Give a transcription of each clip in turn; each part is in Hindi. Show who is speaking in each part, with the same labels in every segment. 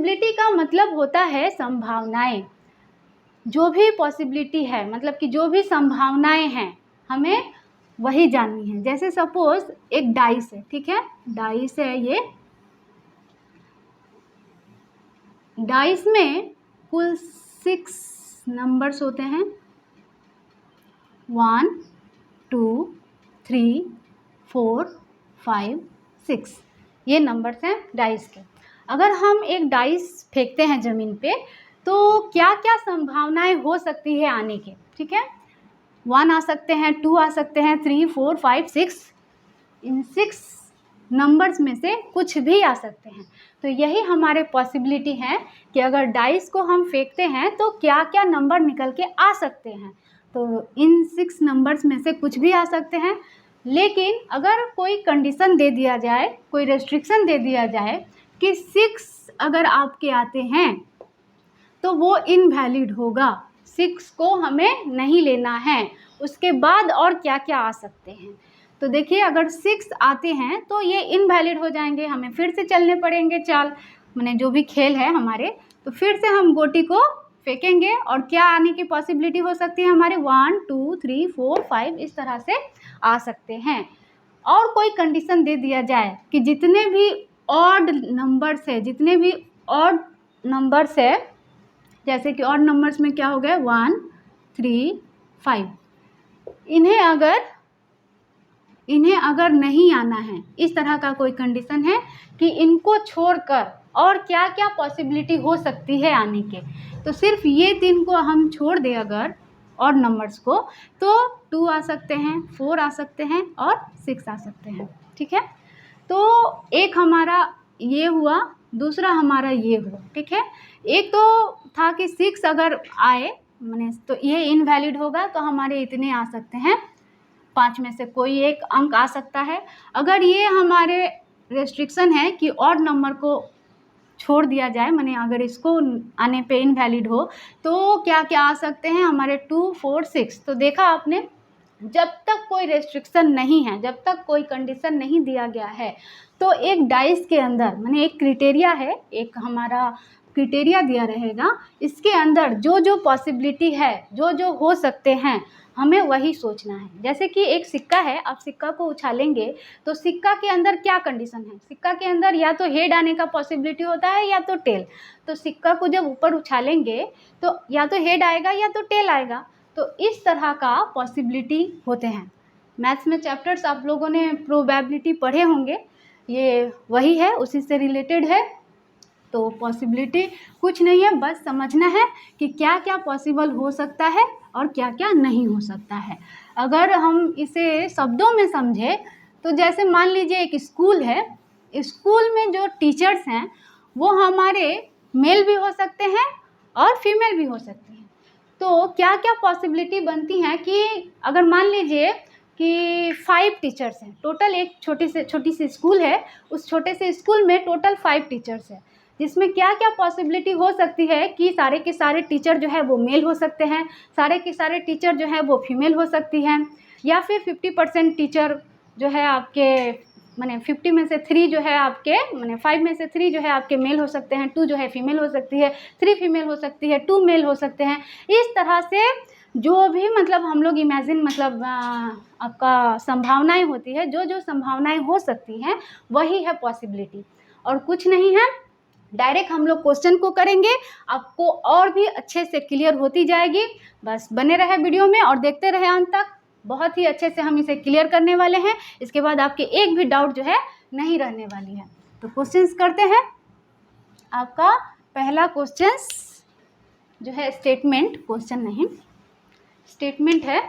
Speaker 1: पॉसिबिलिटी का मतलब होता है संभावनाएं। जो भी पॉसिबिलिटी है मतलब कि जो भी संभावनाएं हैं हमें वही जाननी है। जैसे सपोज एक डाइस है, ठीक है, डाइस है, ये डाइस में कुल 6 नंबर्स होते हैं, 1 2 3 4 5 6, ये नंबर्स हैं डाइस के। अगर हम एक डाइस फेंकते हैं ज़मीन पे तो क्या क्या संभावनाएं हो सकती है आने के, ठीक है। 1 आ सकते हैं, 2 आ सकते हैं, 3 4 5 6, इन 6 नंबर्स में से कुछ भी आ सकते हैं। तो यही हमारे पॉसिबिलिटी है कि अगर डाइस को हम फेंकते हैं तो क्या क्या नंबर निकल के आ सकते हैं। तो इन 6 नंबर्स में से कुछ भी आ सकते हैं, लेकिन अगर कोई कंडीशन दे दिया जाए, कोई रेस्ट्रिक्शन दे दिया जाए कि 6 अगर आपके आते हैं तो वो इनवैलिड होगा, 6 को हमें नहीं लेना है, उसके बाद और क्या क्या आ सकते हैं। तो देखिए अगर 6 आते हैं तो ये इनवैलिड हो जाएंगे, हमें फिर से चलने पड़ेंगे चाल, माने जो भी खेल है हमारे, तो फिर से हम गोटी को फेंकेंगे और क्या आने की पॉसिबिलिटी हो सकती है हमारे 1 2 3 4 5 इस तरह से आ सकते हैं। और कोई कंडीशन दे दिया जाए कि जितने भी ऑड नंबर्स है, जितने भी ऑड नंबर्स है, जैसे कि ऑड नंबर्स में क्या हो गए 1 3 5, इन्हें अगर नहीं आना है, इस तरह का कोई कंडीशन है कि इनको छोड़कर और क्या क्या पॉसिबिलिटी हो सकती है आने के, तो सिर्फ ये 3 को हम छोड़ दें अगर और नंबर्स को, तो 2 आ सकते हैं, 4 आ सकते हैं और 6 आ सकते हैं, ठीक है। तो एक हमारा ये हुआ, दूसरा हमारा ये हुआ, ठीक है। एक तो था कि 6 अगर आए माने तो ये इनवैलिड होगा, तो हमारे इतने आ सकते हैं, 5 में से कोई एक अंक आ सकता है। अगर ये हमारे रेस्ट्रिक्शन है कि ऑड नंबर को छोड़ दिया जाए, माने अगर इसको आने पे इनवैलिड हो, तो क्या क्या आ सकते हैं हमारे 2 4 6। तो देखा आपने, जब तक कोई रेस्ट्रिक्शन नहीं है, जब तक कोई कंडीशन नहीं दिया गया है, तो एक डाइस के अंदर माने एक क्राइटेरिया है, एक हमारा क्राइटेरिया दिया रहेगा, इसके अंदर जो जो पॉसिबिलिटी है, जो जो हो सकते हैं, हमें वही सोचना है। जैसे कि एक सिक्का है, आप सिक्का को उछालेंगे तो सिक्का के अंदर क्या कंडीशन है, सिक्का के अंदर या तो हेड आने का पॉसिबिलिटी होता है या तो टेल। तो सिक्का को जब ऊपर उछालेंगे तो या तो हेड आएगा या तो टेल आएगा, तो इस तरह का पॉसिबिलिटी होते हैं। मैथ्स में चैप्टर्स आप लोगों ने प्रोबेबिलिटी पढ़े होंगे, ये वही है, उसी से रिलेटेड है। तो पॉसिबिलिटी कुछ नहीं है, बस समझना है कि क्या क्या पॉसिबल हो सकता है और क्या क्या नहीं हो सकता है। अगर हम इसे शब्दों में समझे तो जैसे मान लीजिए एक स्कूल है, स्कूल में जो टीचर्स हैं वो हमारे मेल भी हो सकते हैं और फीमेल भी हो सकते हैं। तो क्या क्या पॉसिबिलिटी बनती हैं कि अगर मान लीजिए कि 5 टीचर्स हैं टोटल, एक छोटी सी स्कूल है, उस छोटे से स्कूल में टोटल 5 टीचर्स हैं, जिसमें क्या क्या पॉसिबिलिटी हो सकती है कि सारे के सारे टीचर जो है वो मेल हो सकते हैं, सारे के सारे टीचर जो है वो फीमेल हो सकती हैं, या फिर 50% टीचर जो है आपके माने 50 में से 3 जो है आपके माने 5 में से 3 जो है आपके मेल हो सकते हैं, 2 जो है फीमेल हो सकती है, 3 फीमेल हो सकती है, 2 मेल हो सकते हैं। इस तरह से जो भी मतलब हम लोग इमेजिन मतलब आपका संभावनाएं होती है, जो जो संभावनाएं हो सकती हैं वही है पॉसिबिलिटी, और कुछ नहीं है। डायरेक्ट हम लोग क्वेश्चन को करेंगे, आपको और भी अच्छे से क्लियर होती जाएगी। बस बने रहे वीडियो में और देखते रहे अंत तक, बहुत ही अच्छे से हम इसे क्लियर करने वाले हैं। इसके बाद आपके एक भी डाउट जो है नहीं रहने वाली है। तो क्वेश्चंस करते हैं। आपका पहला क्वेश्चन जो है स्टेटमेंट, क्वेश्चन नहीं स्टेटमेंट है।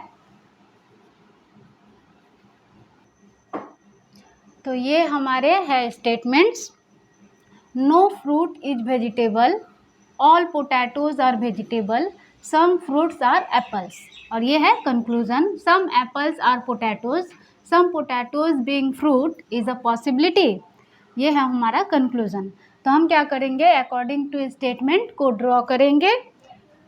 Speaker 1: तो ये हमारे है statements. No fruit is vegetable, all potatoes are vegetable, some fruits are apples. और ये है conclusion, some apples are potatoes, some potatoes being fruit is a possibility. ये है हमारा कंक्लूजन। तो हम क्या करेंगे, अकॉर्डिंग टू स्टेटमेंट को ड्रॉ करेंगे।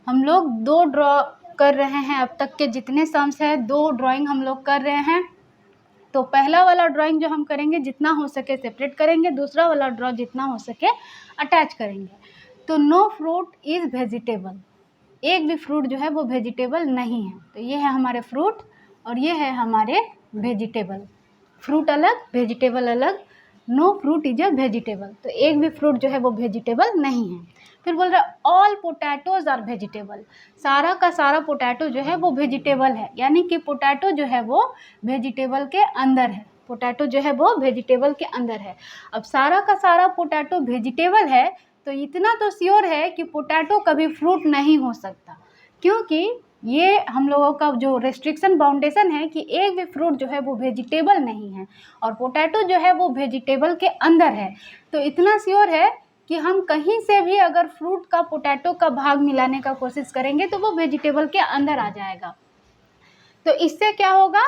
Speaker 1: हम लोग 2 ड्रॉ कर रहे हैं, अब तक के जितने सम्स हैं 2 ड्राइंग हम लोग कर रहे हैं। तो पहला वाला ड्राइंग जो हम करेंगे जितना हो सके सेपरेट करेंगे, दूसरा वाला ड्रॉ जितना हो सके अटैच करेंगे। तो नो फ्रूट इज़ वेजिटेबल, एक भी फ्रूट जो है वो वेजिटेबल नहीं है। तो ये है हमारे फ्रूट और ये है हमारे वेजिटेबल। फ्रूट अलग, वेजिटेबल अलग, no fruit is a vegetable, तो एक भी फ्रूट जो है वो वेजिटेबल नहीं है। फिर बोल रहा है ऑल पोटैटोज आर वेजिटेबल, सारा का सारा पोटैटो जो है वो वेजिटेबल है, यानी कि पोटैटो जो है वो वेजिटेबल के अंदर है, पोटैटो जो है वो वेजिटेबल के अंदर है। अब सारा का सारा पोटैटो वेजिटेबल है तो इतना तो श्योर है कि पोटैटो कभी फ्रूट नहीं हो सकता, क्योंकि ये हम लोगों का जो रेस्ट्रिक्शन बाउंडेशन है कि एक भी फ्रूट जो है वो वेजिटेबल नहीं है और पोटैटो जो है वो वेजिटेबल के अंदर है। तो इतना श्योर है कि हम कहीं से भी अगर फ्रूट का पोटैटो का भाग मिलाने का कोशिश करेंगे तो वो वेजिटेबल के अंदर आ जाएगा। तो इससे क्या होगा,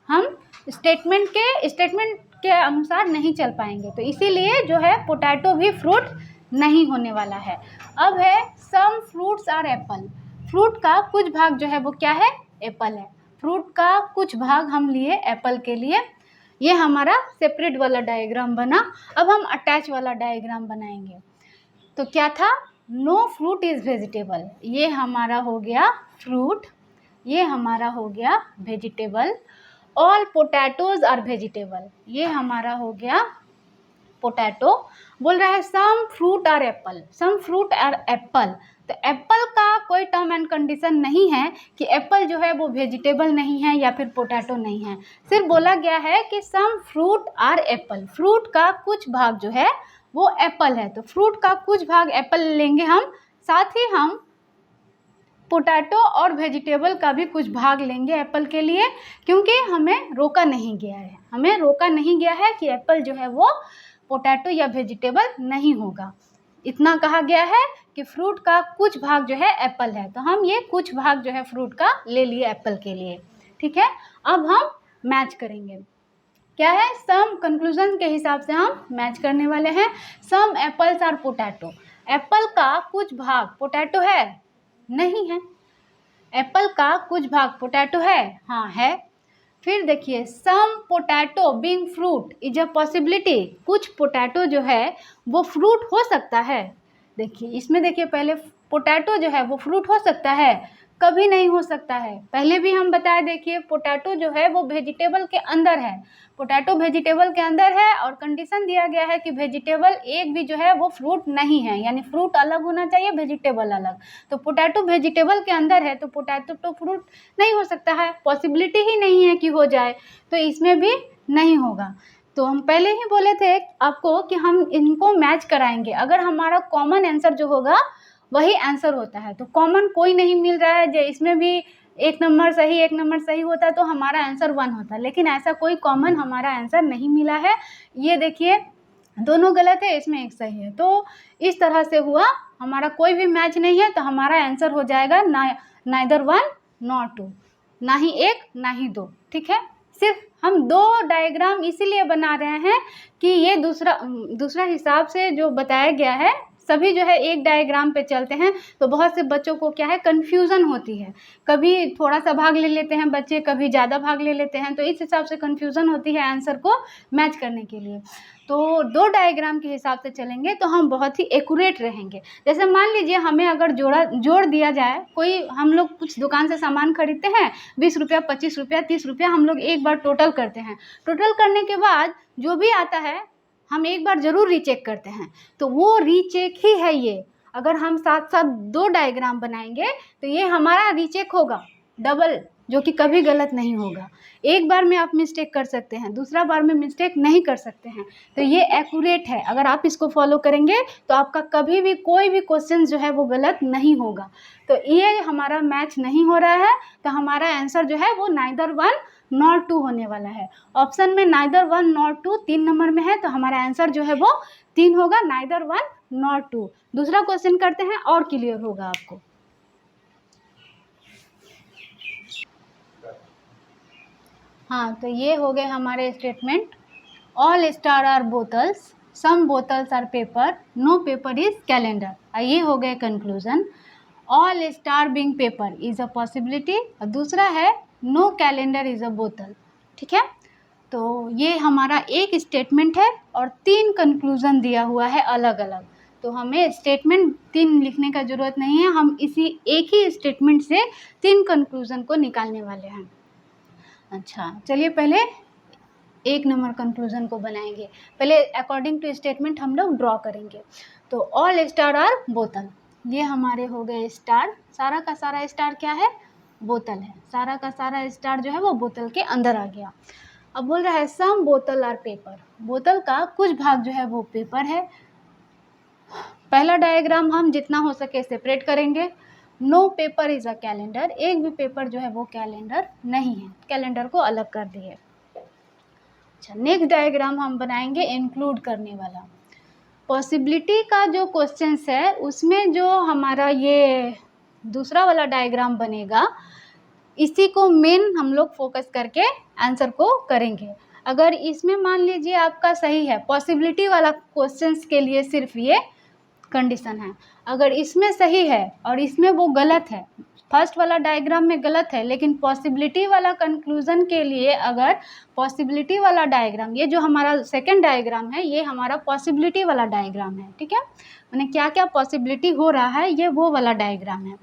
Speaker 1: हम स्टेटमेंट के अनुसार नहीं चल पाएंगे, तो इसीलिए जो है पोटैटो भी फ्रूट नहीं होने वाला है। अब है some fruits are apple, fruit का कुछ भाग जो है वो क्या है, एप्पल है। फ्रूट का कुछ भाग हम लिए एप्पल के लिए। ये हमारा सेपरेट वाला डायग्राम बना। अब हम अटैच वाला डायग्राम बनाएंगे। तो क्या था, नो फ्रूट इज़ वेजिटेबल, ये हमारा हो गया फ्रूट, ये हमारा हो गया vegetable. All potatoes are vegetable, ये हमारा हो गया पोटैटो। बोल रहा है some fruit are apple, some fruit are apple, तो एप्पल का कोई टर्म एंड कंडीशन नहीं है कि एप्पल जो है वो वेजिटेबल नहीं है या फिर पोटैटो नहीं है। सिर्फ बोला गया है कि some fruit are apple, fruit का कुछ भाग जो है वो एप्पल है, तो फ्रूट का कुछ भाग एप्पल लेंगे हम, साथ ही हम पोटैटो और वेजिटेबल का भी कुछ भाग लेंगे एप्पल के लिए, क्योंकि हमें रोका नहीं गया है, हमें रोका नहीं गया है कि एप्पल जो है वो पोटैटो या वेजिटेबल नहीं होगा। इतना कहा गया है कि फ्रूट का कुछ भाग जो है एप्पल है, तो हम ये कुछ भाग जो है फ्रूट का ले लिए एप्पल के लिए। ठीक है, अब हम मैच करेंगे। क्या है, सम कंक्लूजन के हिसाब से हम मैच करने वाले हैं। सम एप्पल्स आर पोटैटो, एप्पल का कुछ भाग पोटैटो है, नहीं है। एप्पल का कुछ भाग पोटैटो है, हाँ है। फिर देखिए some potato being fruit is a possibility, कुछ पोटैटो जो है वो फ्रूट हो सकता है। देखिए इसमें देखिए पहले पोटैटो जो है वो फ्रूट हो सकता है, कभी नहीं हो सकता है। पहले भी हम बताए, देखिए पोटैटो जो है वो वेजिटेबल के अंदर है, पोटैटो वेजिटेबल के अंदर है और कंडीशन दिया गया है कि वेजिटेबल एक भी जो है वो फ्रूट नहीं है, यानी फ्रूट अलग होना चाहिए, वेजिटेबल अलग। तो पोटैटो वेजिटेबल के अंदर है तो पोटैटो तो फ्रूट नहीं हो सकता है, पॉसिबिलिटी ही नहीं है कि हो जाए, तो इसमें भी नहीं होगा। तो हम पहले ही बोले थे आपको कि हम इनको मैच कराएंगे, अगर हमारा कॉमन आंसर जो होगा वही आंसर होता है। तो कॉमन कोई नहीं मिल रहा है, जो इसमें भी एक नंबर सही होता है तो हमारा आंसर 1 होता, लेकिन ऐसा कोई कॉमन हमारा आंसर नहीं मिला है। ये देखिए दोनों गलत है, इसमें एक सही है, तो इस तरह से हुआ, हमारा कोई भी मैच नहीं है, तो हमारा आंसर हो जाएगा नाइदर 1 नॉर 2, ना ही 1 ना ही 2। ठीक है, सिर्फ हम 2 डायग्राम इसीलिए बना रहे हैं कि ये दूसरा हिसाब से जो बताया गया है, सभी जो है एक डायग्राम पे चलते हैं तो बहुत से बच्चों को क्या है कन्फ्यूज़न होती है, कभी थोड़ा सा भाग ले लेते हैं बच्चे, कभी ज़्यादा भाग ले लेते हैं, तो इस हिसाब से कन्फ्यूज़न होती है आंसर को मैच करने के लिए। तो 2 डायग्राम के हिसाब से चलेंगे तो हम बहुत ही एक्यूरेट रहेंगे। जैसे मान लीजिए हमें अगर जोड़ दिया जाए, कोई हम लोग कुछ दुकान से सामान खरीदते हैं, 20 रुपया 25 रुपया 30 रुपया, हम लोग एक बार टोटल करते हैं, टोटल करने के बाद जो भी आता है हम एक बार ज़रूर रीचेक करते हैं, तो वो रीचेक ही है ये। अगर हम साथ साथ 2 डायग्राम बनाएंगे तो ये हमारा रीचेक होगा डबल, जो कि कभी गलत नहीं होगा। एक बार में आप मिस्टेक कर सकते हैं, दूसरा बार में मिस्टेक नहीं कर सकते हैं, तो ये एक्यूरेट है। अगर आप इसको फॉलो करेंगे तो आपका कभी भी कोई भी क्वेश्चन जो है वो गलत नहीं होगा। तो ये हमारा मैच नहीं हो रहा है, तो हमारा आंसर जो है वो नाइदर 1 नॉर 2 होने वाला है। ऑप्शन में नाइदर 1 नॉर 2 3 नंबर में है, तो हमारा आंसर जो है वो 3 होगा, नाइदर 1 नॉर 2। दूसरा क्वेश्चन करते हैं और क्लियर होगा आपको। हाँ, तो ये हो गए हमारे statement. All star are bottles, some bottles are paper, no paper is calendar. ये हो गए conclusion. All star being paper is a possibility, और दूसरा है नो कैलेंडर इज़ अ बोतल। ठीक है, तो ये हमारा एक स्टेटमेंट है और 3 कंक्लूजन दिया हुआ है अलग अलग। तो हमें स्टेटमेंट 3 लिखने का ज़रूरत नहीं है, हम इसी एक ही स्टेटमेंट से 3 कंक्लूज़न को निकालने वाले हैं। अच्छा, चलिए पहले 1 नंबर कंक्लूज़न को बनाएंगे। पहले अकॉर्डिंग टू स्टेटमेंट हम लोग ड्रॉ करेंगे। तो ऑल स्टार आर बोतल, ये हमारे हो गए स्टार, सारा का सारा स्टार क्या है, बोतल है, सारा का सारा स्टार जो है वो बोतल के अंदर आ गया। अब बोल रहा है सम बोतल आर पेपर, बोतल का कुछ भाग जो है वो पेपर है। पहला डायग्राम हम जितना हो सके सेपरेट करेंगे। No paper is a calendar, एक भी पेपर जो है वो कैलेंडर नहीं है, कैलेंडर को अलग कर दिए। अच्छा, नेक्स्ट डायग्राम हम बनाएंगे इंक्लूड करने वाला। पॉसिबिलिटी का जो क्वेश्चंस है उसमें जो हमारा ये दूसरा वाला डायग्राम बनेगा, इसी को मेन हम लोग फोकस करके आंसर को करेंगे। अगर इसमें मान लीजिए आपका सही है, पॉसिबिलिटी वाला क्वेश्चंस के लिए सिर्फ ये कंडीशन है। अगर इसमें सही है और इसमें वो गलत है, फर्स्ट वाला डायग्राम में गलत है, लेकिन पॉसिबिलिटी वाला कंक्लूजन के लिए अगर पॉसिबिलिटी वाला डायग्राम, ये जो हमारा सेकंड डायग्राम है ये हमारा पॉसिबिलिटी वाला डायग्राम है, ठीक है, मैंने क्या क्या पॉसिबिलिटी हो रहा है ये वो वाला डायग्राम है।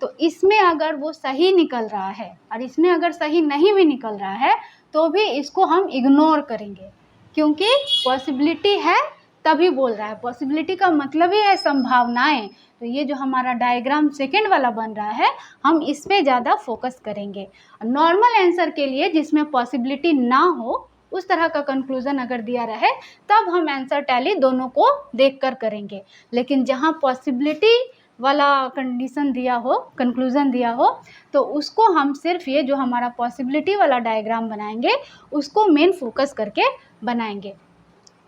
Speaker 1: तो इसमें अगर वो सही निकल रहा है और इसमें अगर सही नहीं भी निकल रहा है तो भी इसको हम इग्नोर करेंगे, क्योंकि पॉसिबिलिटी है तभी बोल रहा है, पॉसिबिलिटी का मतलब ही है संभावनाएं। तो ये जो हमारा डायग्राम सेकंड वाला बन रहा है हम इस पे ज़्यादा फोकस करेंगे। नॉर्मल आंसर के लिए जिसमें पॉसिबिलिटी ना हो उस तरह का कंक्लूजन अगर दिया रहे तब हम आंसर टैली दोनों को देखकर करेंगे, लेकिन जहाँ पॉसिबिलिटी वाला कंडीशन दिया हो, कंक्लूजन दिया हो, तो उसको हम सिर्फ ये जो हमारा पॉसिबिलिटी वाला डायग्राम बनाएंगे उसको मेन फोकस करके बनाएंगे।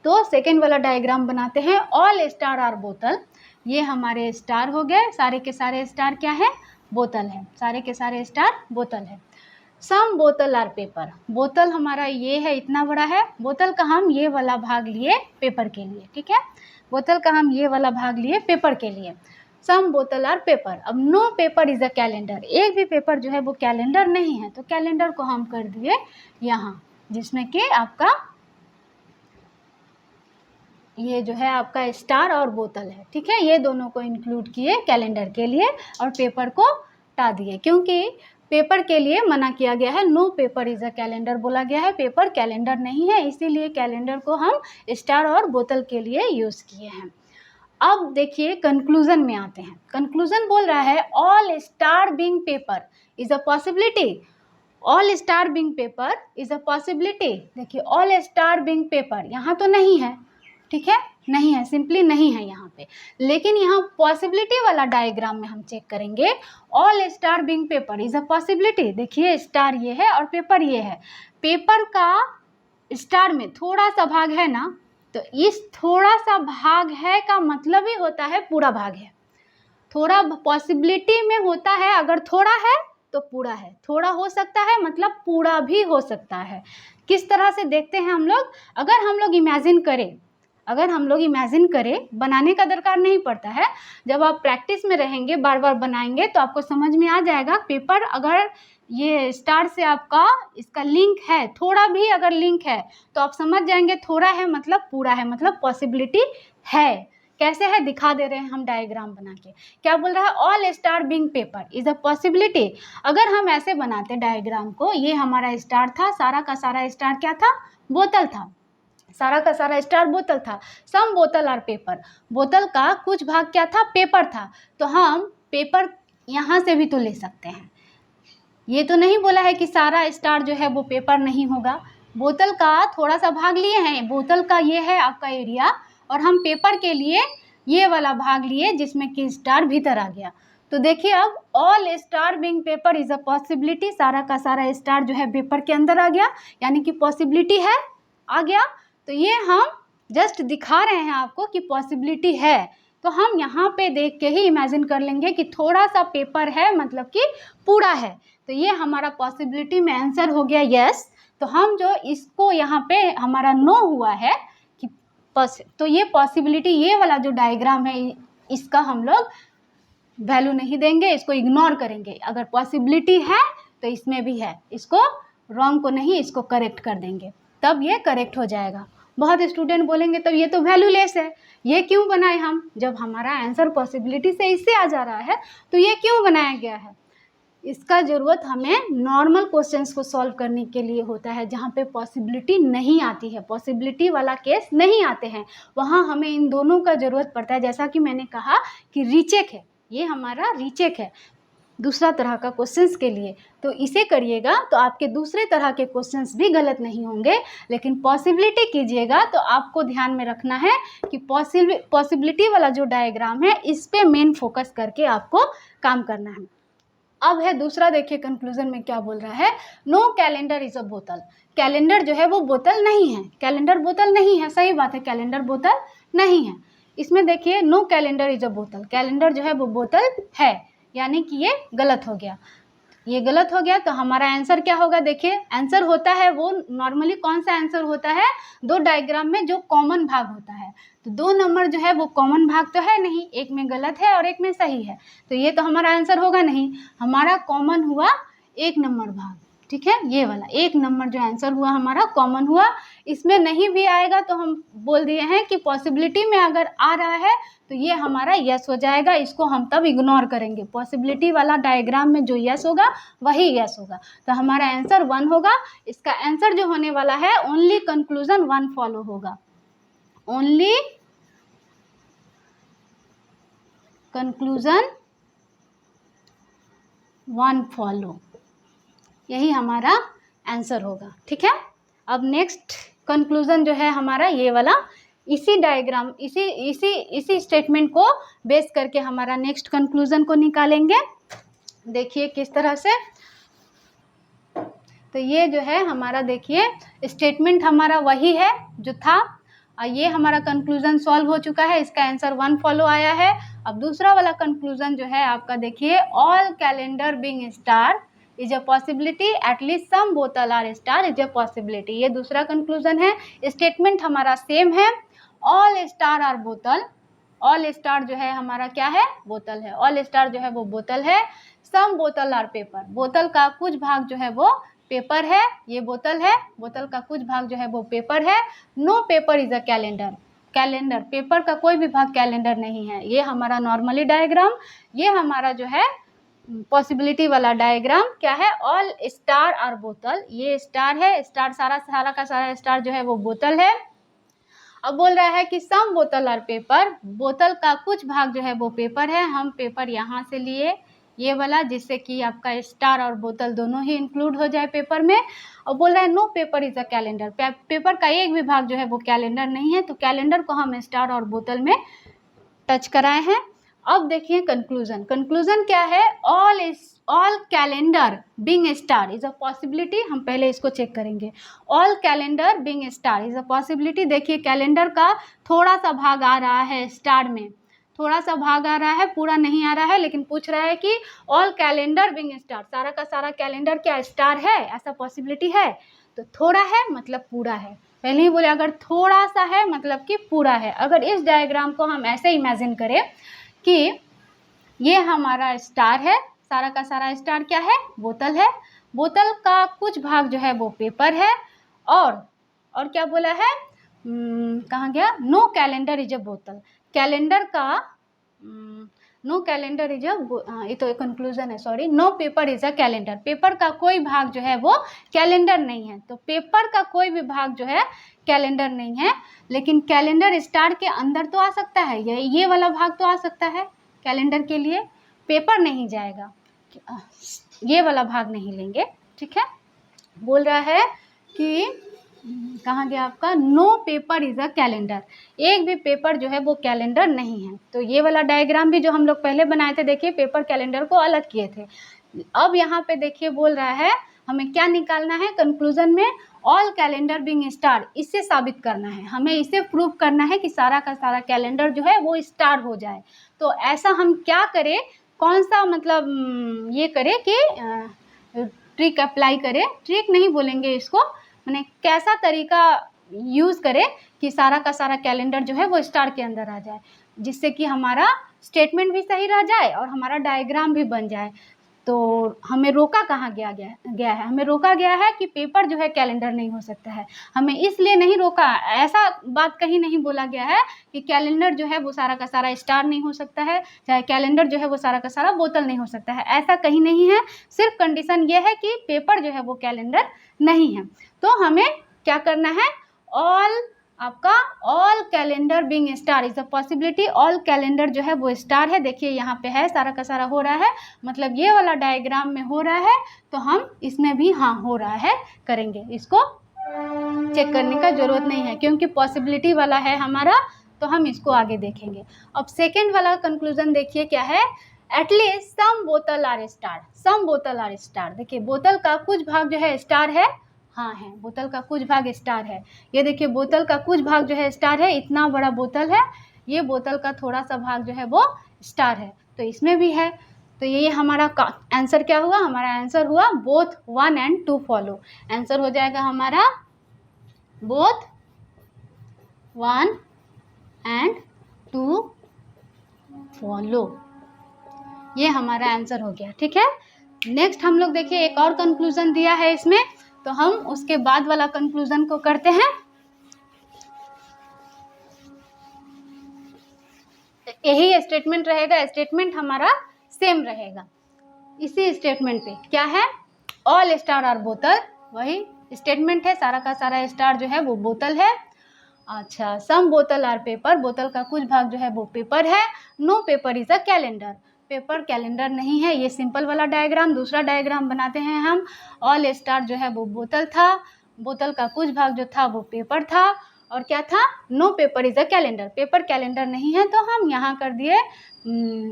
Speaker 1: तो सेकेंड वाला डायग्राम बनाते हैं। ऑल स्टार आर बोतल, ये हमारे स्टार हो गए, सारे के सारे स्टार क्या है, बोतल है, सारे के सारे स्टार बोतल है। सम बोतल आर पेपर, बोतल हमारा ये है, इतना बड़ा है, बोतल का हम ये वाला भाग लिए पेपर के लिए, ठीक है, बोतल का हम ये वाला भाग लिए पेपर के लिए। सम बोतल आर पेपर, अब no paper is a calendar, एक भी पेपर जो है वो कैलेंडर नहीं है, तो कैलेंडर को हम कर दिए यहाँ, जिसमें कि आपका ये जो है आपका स्टार और बोतल है, ठीक है, ये दोनों को इंक्लूड किए कैलेंडर के लिए और पेपर को हटा दिए, क्योंकि पेपर के लिए मना किया गया है, no paper is a calendar बोला गया है, पेपर कैलेंडर नहीं है, इसीलिए कैलेंडर को हम स्टार और बोतल के लिए यूज़ किए हैं। अब देखिए कंक्लूजन में आते हैं। कंक्लूजन बोल रहा है all star being paper is a possibility, all star being paper is a possibility. देखिए ऑल स्टार बीइंग पेपर यहाँ तो नहीं है, ठीक है, नहीं है, सिंपली नहीं है यहाँ पे, लेकिन यहाँ पॉसिबिलिटी वाला डायग्राम में हम चेक करेंगे, all star being paper is a possibility. देखिए स्टार ये है और पेपर ये है, पेपर का स्टार में थोड़ा सा भाग है ना, तो इस थोड़ा सा भाग है का मतलब ही होता है पूरा भाग है। थोड़ा पॉसिबिलिटी में होता है, अगर थोड़ा है तो पूरा है, थोड़ा हो सकता है मतलब पूरा भी हो सकता है। किस तरह से देखते हैं हम लोग, अगर हम लोग इमेजिन करें, अगर हम लोग इमेजिन करें, बनाने का दरकार नहीं पड़ता है, जब आप प्रैक्टिस में रहेंगे बार बार बनाएंगे तो आपको समझ में आ जाएगा। पेपर अगर ये स्टार से आपका इसका लिंक है, थोड़ा भी अगर लिंक है तो आप समझ जाएंगे थोड़ा है मतलब पूरा है, मतलब पॉसिबिलिटी है। कैसे है दिखा दे रहे हैं हम डायग्राम बना के, क्या बोल रहा है, all star being paper is a possibility. अगर हम ऐसे बनाते डायग्राम को, ये हमारा स्टार था, सारा का सारा स्टार क्या था, बोतल था, सारा का सारा स्टार बोतल था। सम बोतल आर पेपर, बोतल का कुछ भाग क्या था, पेपर था, तो हम पेपर यहाँ से भी तो ले सकते हैं, ये तो नहीं बोला है कि सारा स्टार जो है वो पेपर नहीं होगा, बोतल का थोड़ा सा भाग लिए हैं, बोतल का ये है आपका एरिया, और हम पेपर के लिए ये वाला भाग लिए जिसमें कि स्टार भीतर आ गया। तो देखिए अब all star being paper is a possibility, सारा का सारा स्टार जो है पेपर के अंदर आ गया, यानी कि पॉसिबिलिटी है, आ गया। तो ये हम जस्ट दिखा रहे हैं आपको कि पॉसिबिलिटी है, तो हम यहाँ पे देख के ही इमेजिन कर लेंगे कि थोड़ा सा पेपर है मतलब कि पूरा है, तो ये हमारा पॉसिबिलिटी में आंसर हो गया यस। तो हम जो इसको यहाँ पे हमारा नो हुआ है कि तो ये पॉसिबिलिटी, ये वाला जो डायग्राम है इसका हम लोग वैल्यू नहीं देंगे, इसको इग्नोर करेंगे। अगर पॉसिबिलिटी है तो इसमें भी है, इसको रॉन्ग को नहीं, इसको करेक्ट कर देंगे, तब ये करेक्ट हो जाएगा। बहुत स्टूडेंट बोलेंगे तब ये तो वैल्यूलेस है, ये क्यों बनाए हम, जब हमारा आंसर पॉसिबिलिटी से इससे आ जा रहा है तो ये क्यों बनाया गया है। इसका ज़रूरत हमें नॉर्मल क्वेश्चंस को सॉल्व करने के लिए होता है, जहाँ पे पॉसिबिलिटी नहीं आती है, पॉसिबिलिटी वाला केस नहीं आते हैं, वहाँ हमें इन दोनों का ज़रूरत पड़ता है। जैसा कि मैंने कहा कि रीचेक है, ये हमारा रीचेक है दूसरा तरह का क्वेश्चंस के लिए, तो इसे करिएगा तो आपके दूसरे तरह के क्वेश्चंस भी गलत नहीं होंगे। लेकिन पॉसिबिलिटी कीजिएगा तो आपको ध्यान में रखना है कि पॉसिबिलिटी वाला जो डायग्राम है इस पे मेन फोकस करके आपको काम करना है। अब है दूसरा, देखिए कंक्लूजन में क्या बोल रहा है, नो कैलेंडर इज अ बोतल। कैलेंडर जो है वो बोतल नहीं है, कैलेंडर बोतल नहीं है, सही बात है, कैलेंडर बोतल नहीं है। इसमें देखिए नो कैलेंडर इज अ बोतल, कैलेंडर जो है वो बोतल है, यानी कि ये गलत हो गया, ये गलत हो गया। तो हमारा आंसर क्या होगा, देखिए आंसर होता है वो नॉर्मली कौन सा आंसर होता है, दो डायग्राम में जो कॉमन भाग होता है, तो 2 नंबर जो है वो कॉमन भाग तो है नहीं, एक में गलत है और एक में सही है, तो ये तो हमारा आंसर होगा नहीं। हमारा कॉमन हुआ 1 नंबर भाग, ठीक है, ये वाला 1 नंबर जो आंसर हुआ हमारा कॉमन हुआ। इसमें नहीं भी आएगा तो हम बोल दिए हैं कि पॉसिबिलिटी में अगर आ रहा है तो ये हमारा यस हो जाएगा, इसको हम तब इग्नोर करेंगे। पॉसिबिलिटी वाला डायग्राम में जो यस होगा वही यस होगा, तो हमारा आंसर 1 होगा। इसका आंसर जो होने वाला है ओनली कंक्लूजन 1 फॉलो होगा, ओनली कंक्लूजन 1 फॉलो, यही हमारा आंसर होगा, ठीक है। अब नेक्स्ट कंक्लूजन जो है हमारा ये वाला, इसी डायग्राम इसी स्टेटमेंट को बेस करके हमारा नेक्स्ट कंक्लूजन को निकालेंगे। देखिए किस तरह से, तो ये जो है हमारा देखिए स्टेटमेंट हमारा वही है जो था, ये हमारा कंक्लूजन सॉल्व हो चुका है, इसका आंसर 1 फॉलो आया है। अब दूसरा वाला कंक्लूजन जो है आपका देखिए, all calendar being star is a possibility, at least some बोतल are star is a possibility, ये दूसरा कंक्लूजन है। स्टेटमेंट हमारा सेम है, ऑल स्टार आर बोतल, ऑल स्टार जो है हमारा क्या है, बोतल है, ऑल स्टार जो है वो बोतल है। सम बोतल आर पेपर, बोतल का कुछ भाग जो है वो पेपर है, ये बोतल है, बोतल का कुछ भाग जो है वो पेपर है। No paper is a calendar, calendar paper का कोई भी भाग कैलेंडर नहीं है। ये हमारा नॉर्मली डायग्राम, ये हमारा जो है पॉसिबिलिटी वाला डायग्राम क्या है, ऑल स्टार आर बोतल, ये स्टार है, स्टार सारा का सारा स्टार जो है वो बोतल है। अब बोल रहा है कि सम बोतल आर पेपर, बोतल का कुछ भाग जो है वो पेपर है, हम पेपर यहाँ से लिए ये वाला, जिससे कि आपका स्टार और बोतल दोनों ही इंक्लूड हो जाए पेपर में। और बोल रहा है no paper is a calendar, paper का एक भी भाग जो है वो कैलेंडर नहीं है, तो कैलेंडर को हम स्टार और बोतल में टच कराए हैं। अब देखिए कंक्लूजन, कंक्लूजन क्या है, all calendar being star is a possibility, हम पहले इसको चेक करेंगे। All calendar being star is a possibility, देखिए कैलेंडर का थोड़ा सा भाग आ रहा है स्टार में, थोड़ा सा भाग आ रहा है, पूरा नहीं आ रहा है, लेकिन पूछ रहा है कि ऑल कैलेंडर बीइंग स्टार, सारा का सारा कैलेंडर क्या स्टार है, ऐसा पॉसिबिलिटी है। तो थोड़ा है मतलब पूरा है, पहले ही बोले अगर थोड़ा सा है मतलब कि पूरा है। अगर इस डायग्राम को हम ऐसे इमेजिन करें कि ये हमारा स्टार है, सारा का सारा स्टार क्या है, बोतल है, बोतल का कुछ भाग जो है वो पेपर है, और क्या बोला है, कहाँ गया, नो कैलेंडर इज अ बोतल, कैलेंडर का नो कैलेंडर इज अ, ये तो कंक्लूजन है, sorry, no paper is a calendar, paper का कोई भाग जो है वो कैलेंडर नहीं है, तो पेपर का कोई भी भाग जो है कैलेंडर नहीं है। लेकिन कैलेंडर स्टार के अंदर तो आ सकता है, ये वाला भाग तो आ सकता है कैलेंडर के लिए, पेपर नहीं जाएगा, ये वाला भाग नहीं लेंगे, ठीक है। बोल रहा है कि कहाँ गया आपका, no paper is a calendar, एक भी पेपर जो है वो कैलेंडर नहीं है। तो ये वाला डायग्राम भी जो हम लोग पहले बनाए थे, देखिए पेपर कैलेंडर को अलग किए थे। अब यहाँ पे देखिए बोल रहा है हमें क्या निकालना है कंक्लूजन में, ऑल कैलेंडर बीइंग स्टार, इससे साबित करना है, हमें इसे प्रूव करना है कि सारा का सारा कैलेंडर जो है वो स्टार हो जाए। तो ऐसा हम क्या करें, कौन सा मतलब ये करें कि ट्रिक अप्लाई करें, ट्रिक नहीं बोलेंगे इसको, मैंने कैसा तरीका यूज़ करें कि सारा का सारा कैलेंडर जो है वो स्टार के अंदर आ जाए, जिससे कि हमारा स्टेटमेंट भी सही रह जाए और हमारा डायग्राम भी बन जाए। तो हमें रोका कहाँ गया है, हमें रोका गया है कि पेपर जो है कैलेंडर नहीं हो सकता है। हमें इसलिए नहीं रोका, ऐसा बात कहीं नहीं बोला गया है कि कैलेंडर जो है वो सारा का सारा स्टार नहीं हो सकता है, चाहे कैलेंडर जो है वो सारा का सारा बोतल नहीं हो सकता है, ऐसा कहीं नहीं है। सिर्फ कंडीशन ये है कि पेपर जो है वो कैलेंडर नहीं है। तो हमें क्या करना है, all calendar being star is a possibility. All calendar जो है वो स्टार है, देखिए यहाँ पे है, सारा का सारा हो रहा है, मतलब ये वाला डायग्राम में हो रहा है, तो हम इसमें भी हाँ हो रहा है करेंगे। इसको चेक करने का जरूरत नहीं है क्योंकि पॉसिबिलिटी वाला है हमारा, तो हम इसको आगे देखेंगे। अब सेकेंड वाला कंक्लूजन देखिए क्या है, एटलीस्ट सम बोतल आर स्टार, सम बोतल आर स्टार। देखिए बोतल का कुछ भाग जो है स्टार है, हाँ है, बोतल का कुछ भाग स्टार है। ये देखिए बोतल का कुछ भाग जो है स्टार है, इतना बड़ा बोतल है, ये बोतल का थोड़ा सा भाग जो है वो स्टार है, तो इसमें भी है। तो ये हमारा आंसर क्या हुआ, हमारा आंसर हुआ बोथ 1 and 2 फॉलो। आंसर हो जाएगा हमारा बोथ 1 and 2 फॉलो, ये हमारा आंसर हो गया। ठीक है, नेक्स्ट हम लोग देखिए एक और कंक्लूजन दिया है इसमें, तो हम उसके बाद वाला कंक्लूजन को करते हैं। यही स्टेटमेंट रहेगा, स्टेटमेंट हमारा सेम रहेगा। इसी स्टेटमेंट पे क्या है, ऑल स्टार आर बोतल, वही स्टेटमेंट है, सारा का सारा स्टार जो है वो बोतल है। अच्छा, सम बोतल आर पेपर, बोतल का कुछ भाग जो है वो पेपर है। No paper is a calendar, paper calendar नहीं है। ये सिंपल वाला डायग्राम, दूसरा डायग्राम बनाते हैं हम। ऑल स्टार जो है वो बोतल था, बोतल का कुछ भाग जो था वो पेपर था, और क्या था, no paper is a calendar, paper calendar नहीं है, तो हम यहाँ कर दिए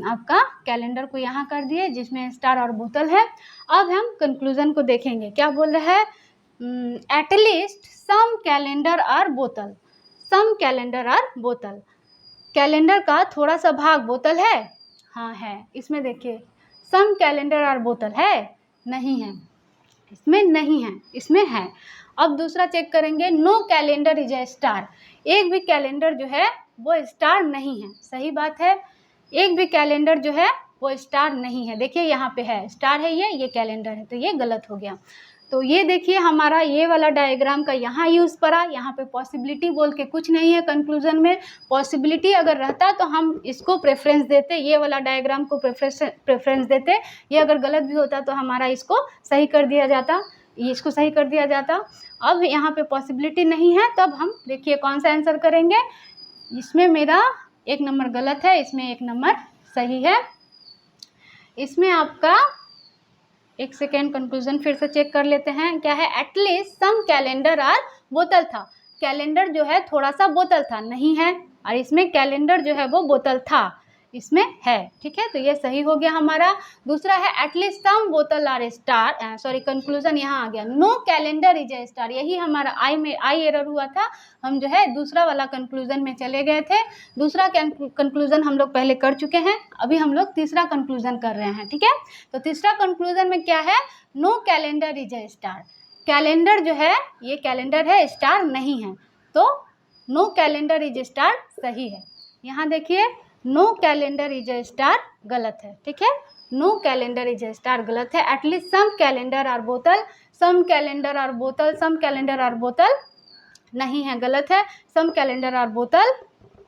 Speaker 1: आपका कैलेंडर को यहाँ कर दिए जिसमें स्टार और बोतल है। अब हम कंक्लूजन को देखेंगे, क्या बोल रहा है, एटलीस्ट सम कैलेंडर आर बोतल, सम कैलेंडर आर बोतल। कैलेंडर का थोड़ा सा भाग बोतल है, हाँ है, इसमें देखिए सम कैलेंडर आर बोतल है, नहीं है, इसमें नहीं है, इसमें है। अब दूसरा चेक करेंगे, no calendar is a star, एक भी कैलेंडर जो है वो स्टार नहीं है। सही बात है, एक भी कैलेंडर जो है वो स्टार नहीं है। देखिए यहाँ पे है, स्टार है, ये कैलेंडर है, तो ये गलत हो गया। तो ये देखिए हमारा ये वाला डायग्राम का यहाँ यूज़ पड़ा, यहाँ पे पॉसिबिलिटी बोल के कुछ नहीं है कंक्लूजन में। पॉसिबिलिटी अगर रहता तो हम इसको प्रेफरेंस देते, ये वाला डायग्राम को प्रेफरेंस देते। ये अगर गलत भी होता तो हमारा इसको सही कर दिया जाता, इसको सही कर दिया जाता। अब यहाँ पे पॉसिबिलिटी नहीं है, तब हम देखिए कौन सा आंसर करेंगे। इसमें मेरा 1 नंबर गलत है, इसमें 1 नंबर सही है। इसमें आपका एक सेकेंड कंक्लूजन फिर से चेक कर लेते हैं, क्या है, एटलीस्ट सम कैलेंडर आर बोतल था, कैलेंडर जो है थोड़ा सा बोतल था, नहीं है, और इसमें कैलेंडर जो है वो बोतल था, इसमें है। ठीक है, तो ये सही हो गया हमारा। दूसरा है एटलीस्ट सम बोतल आर स्टार, सॉरी कंक्लूजन यहाँ आ गया, no calendar is a star, यही हमारा आई एरर हुआ था। हम जो है दूसरा वाला कंक्लूजन में चले गए थे, दूसरा कंक्लूजन हम लोग पहले कर चुके हैं, अभी हम लोग तीसरा कंक्लूजन कर रहे हैं। ठीक है, तो तीसरा कंक्लूजन में क्या है, no calendar is a star, calendar जो है ये कैलेंडर है, स्टार नहीं है, तो no calendar is a star सही है। यहाँ देखिए no calendar is a star गलत है। ठीक है, no calendar is a star गलत है। एटलीस्ट सम कैलेंडर आर बोतल, सम कैलेंडर आर बोतल, सम कैलेंडर आर बोतल नहीं है, गलत है। सम कैलेंडर आर बोतल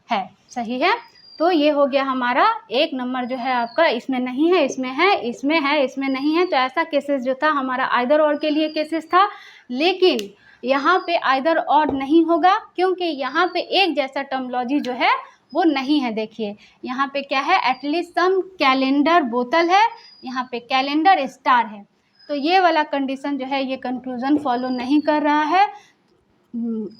Speaker 1: है, सही है। तो ये हो गया हमारा 1 नंबर जो है आपका, इसमें नहीं है, इसमें है, इसमें है, इसमें नहीं है। तो ऐसा केसेस जो था हमारा आइदर और के लिए केसेस था, लेकिन यहाँ पे आइदर और नहीं होगा क्योंकि यहाँ पे एक जैसा टर्मोलॉजी जो है वो नहीं है। देखिए यहाँ पे क्या है, एटलीस्ट सम कैलेंडर बोतल है, यहाँ पे कैलेंडर स्टार है, तो ये वाला कंडीशन जो है ये कंक्लूजन फॉलो नहीं कर रहा है।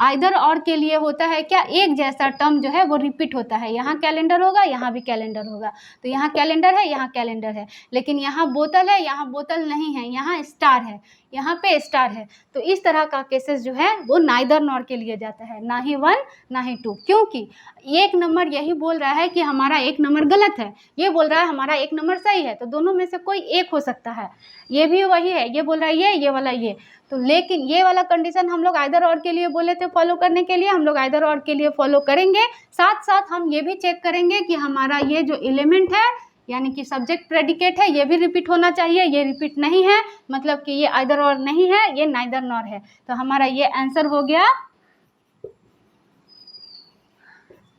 Speaker 1: आइदर और के लिए होता है क्या, एक जैसा टर्म जो है वो रिपीट होता है, यहाँ कैलेंडर होगा, यहाँ भी कैलेंडर होगा, तो यहाँ कैलेंडर है, यहाँ कैलेंडर है, लेकिन यहाँ बोतल है, यहाँ बोतल नहीं है, यहाँ स्टार है, यहाँ पे स्टार है। तो इस तरह का केसेस जो है वो नाइदर नॉर के लिए जाता है, ना ही 1 ना ही 2, क्योंकि 1 नंबर यही बोल रहा है कि हमारा 1 नंबर गलत है, ये बोल रहा है हमारा 1 नंबर सही है, तो दोनों में से कोई एक हो सकता है। ये भी वही है, ये बोल रहा है ये वाला ये, तो लेकिन ये वाला कंडीशन हम लोग आइदर और के लिए बोले थे फॉलो करने के लिए, हम लोग आइदर और के लिए फॉलो करेंगे। साथ साथ हम ये भी चेक करेंगे कि हमारा ये जो एलिमेंट है यानी कि सब्जेक्ट प्रेडिकेट है, ये भी रिपीट होना चाहिए, ये रिपीट नहीं है, मतलब कि ये आइदर और नहीं है, ये नाइदर नॉर है। तो हमारा ये आंसर हो गया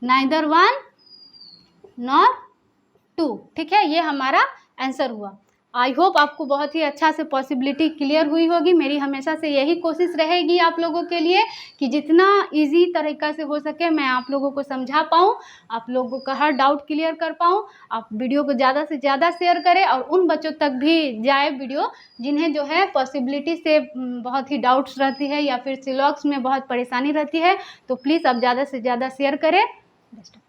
Speaker 1: नाइदर 1 नॉर 2। ठीक है, ये हमारा आंसर हुआ। आई होप आपको बहुत ही अच्छा से पॉसिबिलिटी क्लियर हुई होगी। मेरी हमेशा से यही कोशिश रहेगी आप लोगों के लिए कि जितना इजी तरीका से हो सके मैं आप लोगों को समझा पाऊँ, आप लोगों का हर डाउट क्लियर कर पाऊँ। आप वीडियो को ज़्यादा से ज़्यादा शेयर करें और उन बच्चों तक भी जाए वीडियो जिन्हें जो है पॉसिबिलिटी से बहुत ही डाउट्स रहती है या फिर सिलॉक्स में बहुत परेशानी रहती है। तो प्लीज़ आप ज़्यादा से ज़्यादा शेयर करें। बेस्ट।